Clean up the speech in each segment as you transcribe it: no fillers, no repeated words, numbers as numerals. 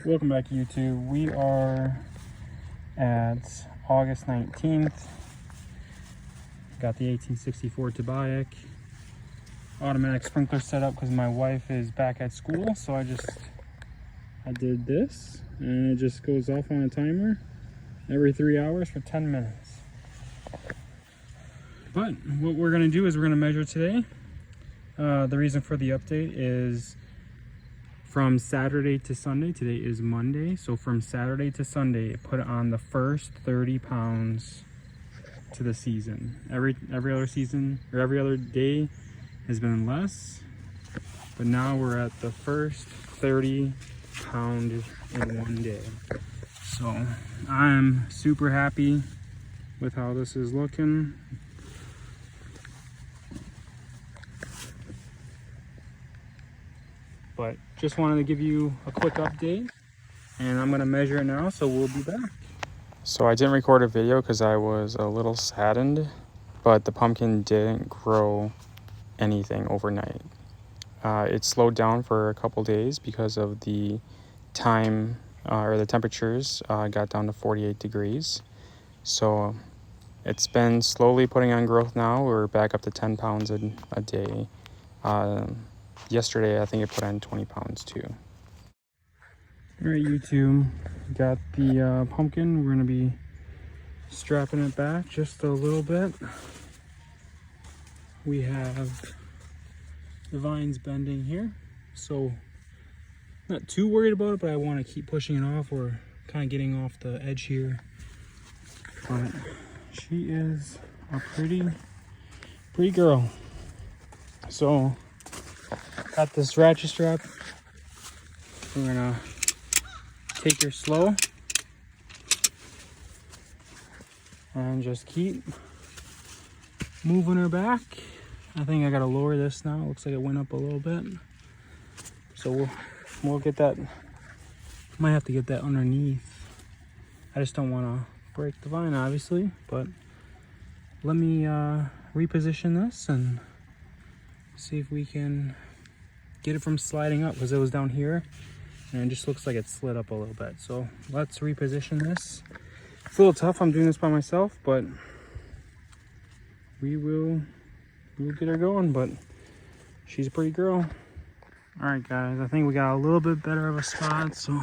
Welcome back, YouTube. We are at August 19th. Got the 1864 Toboyak automatic sprinkler set up because my wife is back at school. So I did this, and it just goes off on a timer every 3 hours for 10 minutes. But what we're going to do is we're going to measure today. The reason for the update is from Saturday to Sunday. Today is Monday, so from Saturday to Sunday, it put on the first 30 pounds to the season. Every other season, or every other day has been less, but now we're at the first 30 pound in one day. So I'm super happy with how this is looking. But just wanted to give you a quick update, and I'm gonna measure it now, so we'll be back. So I didn't record a video because I was a little saddened, but the pumpkin didn't grow anything overnight. It slowed down for a couple days because of the time or the temperatures got down to 48 degrees. So it's been slowly putting on growth now. We're back up to 10 pounds a day. Yesterday, I think it put on 20 pounds too. All right, YouTube, got the pumpkin. We're gonna be strapping it back just a little bit. We have the vines bending here, so not too worried about it, but I want to keep pushing it off. We're kind of getting off the edge here, but she is a pretty girl. So got this ratchet strap. We're gonna take her slow and just keep moving her back. I think I gotta lower this now. It looks like it went up a little bit. So we'll get that. Might have to get that underneath. I just don't want to break the vine, obviously, but let me reposition this and see if we can get it from sliding up, because it was down here and it just looks like it slid up a little bit. So let's reposition this. It's a little tough. I'm doing this by myself, but we'll get her going. But she's a pretty girl. All right, guys, I think we got a little bit better of a spot, so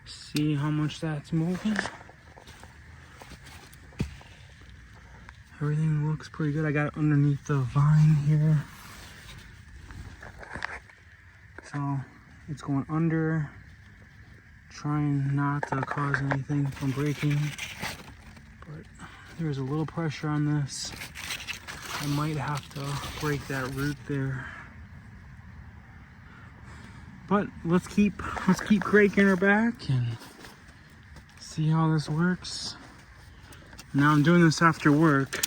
see how much that's moving. Everything looks pretty good. I got it underneath the vine here. So it's going under, trying not to cause anything from breaking. But there's a little pressure on this. I might have to break that root there. But let's keep cranking her back and see how this works. Now I'm doing this after work.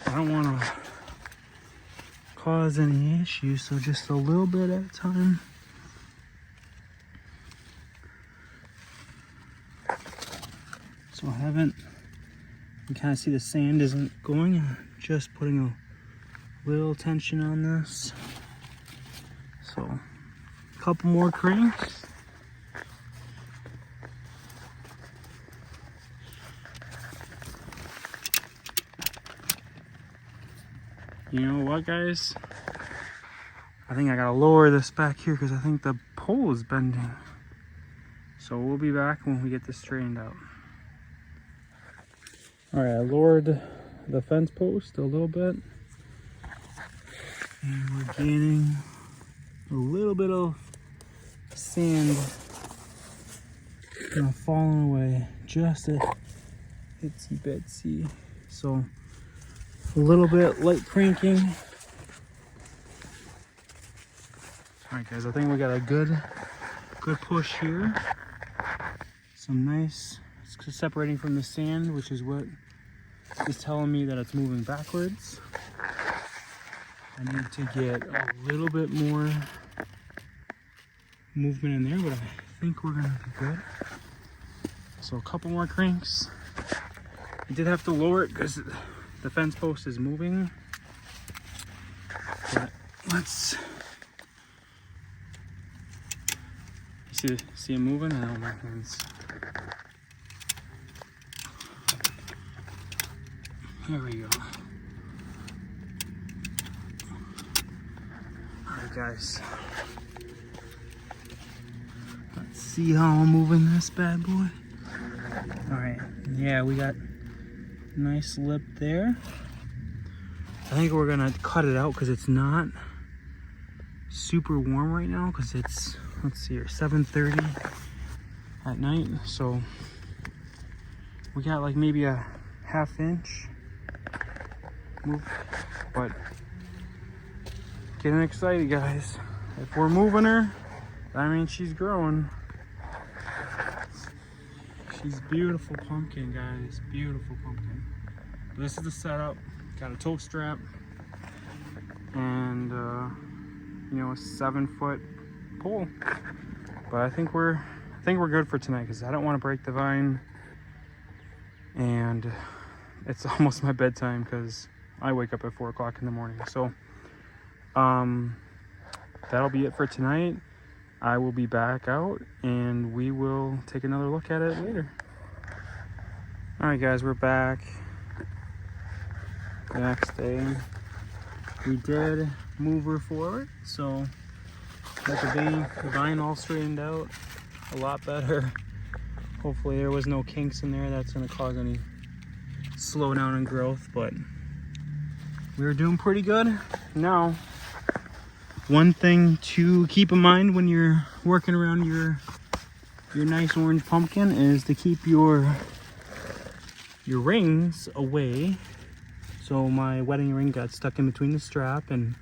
I don't want to cause any issues, so just a little bit at a time. So I haven't, you kind of see the sand isn't going. I'm just putting a little tension on this. So a couple more cranks. You know what, guys? I think I gotta lower this back here because I think the pole is bending. So we'll be back when we get this straightened out. All right, I lowered the fence post a little bit. And we're gaining a little bit of sand falling away, just a itsy bitsy. So a little bit light cranking. All right, guys, I think we got a good push here. Some nice, it's separating from the sand, which is what is telling me that it's moving backwards. I need to get a little bit more movement in there, but I think we're gonna be good. So a couple more cranks. I did have to lower it because the fence post is moving. But let's see it moving. Oh, my hands. There we go. Alright guys. Let's see how I'm moving this bad boy. Alright, yeah, we got a nice lip there. I think we're gonna cut it out because it's not super warm right now because it's, let's see here, 7:30 at night. So we got like maybe a ½ inch move, but getting excited, guys. If we're moving her, that means she's growing. She's beautiful pumpkin, guys. Beautiful pumpkin. This is the setup. Got a tote strap and you know, a 7-foot pole. But I think we're good for tonight because I don't want to break the vine, and it's almost my bedtime because I wake up at 4 o'clock in the morning. So that'll be it for tonight. I will be back out and we will take another look at it later. All right guys, we're back the next day. We did move her forward, so got the vine all straightened out a lot better. Hopefully there was no kinks in there that's going to cause any slowdown in growth, but we were doing pretty good. Now, one thing to keep in mind when you're working around your nice orange pumpkin is to keep your rings away. So my wedding ring got stuck in between the strap and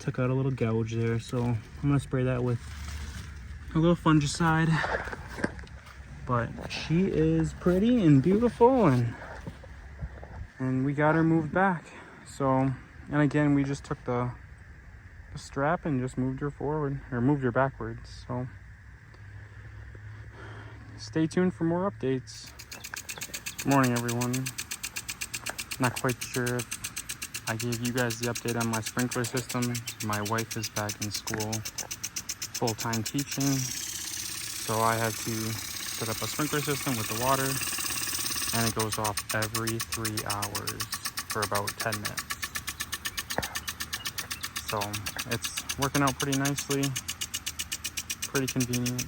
took out a little gouge there. So I'm gonna spray that with a little fungicide. But she is pretty and beautiful, and we got her moved back. So, and again, we just took the strap and just moved her forward, or moved her backwards. So stay tuned for more updates. Good morning, everyone. Not quite sure if I gave you guys the update on my sprinkler system. My wife is back in school full-time teaching, so I had to set up a sprinkler system with the water, and it goes off every 3 hours for about 10 minutes. So it's working out pretty nicely, pretty convenient.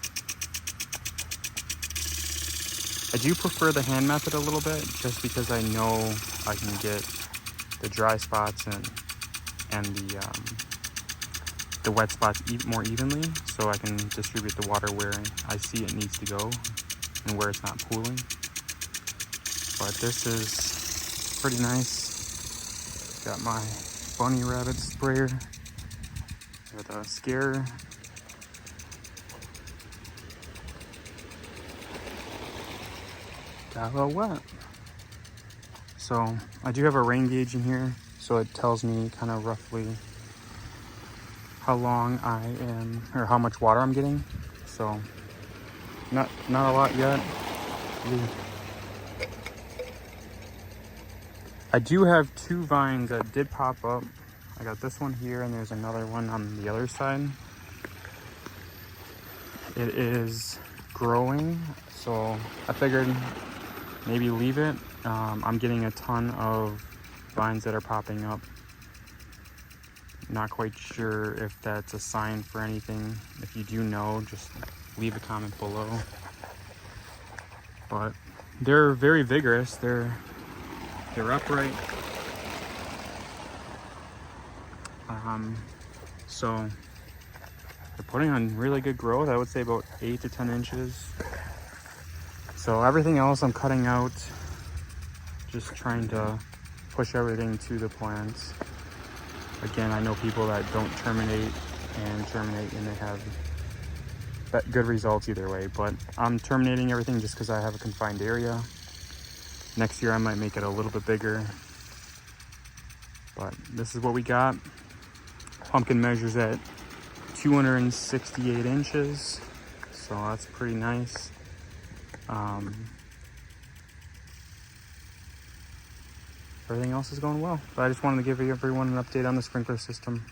I do prefer the hand method a little bit, just because I know I can get the dry spots and the wet spots more evenly, so I can distribute the water where I see it needs to go and where it's not pooling. But this is pretty nice. Got my bunny rabbit sprayer with a scare. Got a little wet. So I do have a rain gauge in here, so it tells me kind of roughly how long I am, or how much water I'm getting. So not a lot yet. I do have 2 vines that did pop up. I got this one here, and there's another one on the other side. It is growing, so I figured maybe leave it. I'm getting a ton of vines that are popping up. Not quite sure if that's a sign for anything. If you do know, just leave a comment below. But they're very vigorous. They're upright. So they're putting on really good growth. I would say about 8 to 10 inches. So everything else I'm cutting out, just trying to push everything to the plants. Again, I know people that don't terminate and they have good results either way, but I'm terminating everything just because I have a confined area. Next year I might make it a little bit bigger, but this is what we got. Pumpkin measures at 268 inches, so that's pretty nice. Everything else is going well. But I just wanted to give everyone an update on the sprinkler system.